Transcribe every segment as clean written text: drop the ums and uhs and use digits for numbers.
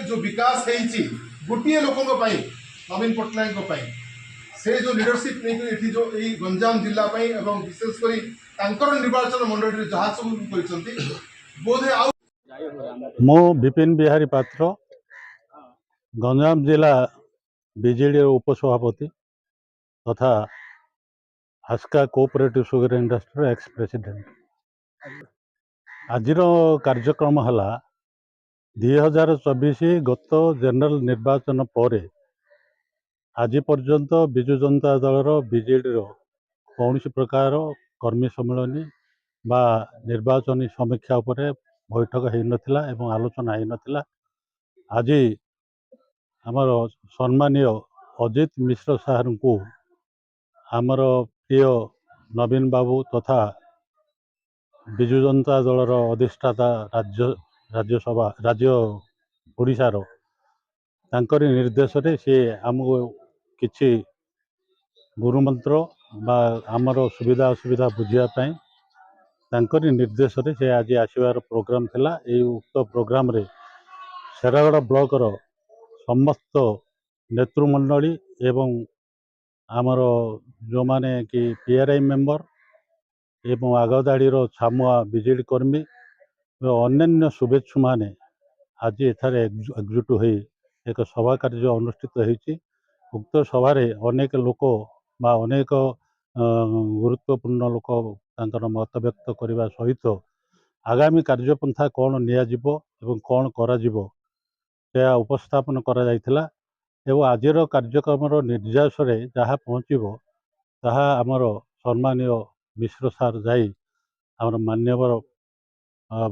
जो विकास है गोटे लोक नवीन पट्टनायक से जो लीडरशिप नहीं जो यही गंजाम जिला एवं विशेषकर निर्वाचन मंडल जहाँ सब बोधे आ मो विपिन बिहारी पात्र गंजाम जिला बीजेडी उपसभापति तथा Aska cooperative sugar industry ex president. आज कार्यक्रम है 2024 गत जनरल निर्वाचन पर आज पर्यंत विजु जनता दल बीजेडी कौन प्रकार कर्मी सम्मेलन बा निर्वाचन समीक्षा पर बैठक हो नाला एवं आलोचना हो नाला। आज आमर सम्मानीय अजित मिश्र साहर को आमर प्रिय नवीन बाबू तथा विजु जनता दलर अधिष्ठाता राज्यसभा राज्य ओडिशार तांकरी निर्देश रे सी आमको किछि गुरुमंत्र बा आमर सुविधा असुविधा बुझापी तांकरी निर्देश रे से आज आसबार प्रोग्राम थिला। ए उक्त प्रोग्राम रे शेरागढ़ ब्लॉक रो समस्त नेतृमंडली एवं आमर जो माने कि पीआरआई मेंबर एवं आगदाड़ी छामुआ बीजेडी कर्मी अन्य शुभेच्छु माने आज एठारे एकजुट हो एक सभा कार्य अनुष्ठित होती। उक्त सभारे अनेक लोक बा अनेक गुरुत्वपूर्ण लोक तांकर मत व्यक्त करने सहित आगामी कार्यपंथा कौन नियाजिबो एवं कौन कराजिबो से उपस्थापन करा जायथिला। एवं आजिर कार्यक्रम निर्यास जहाँ पहुँचब ताहा आमर सम्मानीय मिश्र सार जाई आमर मान्यवर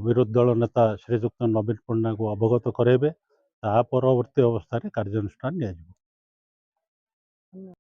विरोधी दल नेता श्रीजुक्त नवीन पट्टनायक को अवगत कराइबे। ता परवर्ती अवस्था कार्यानुष्ठान नियाजिबो।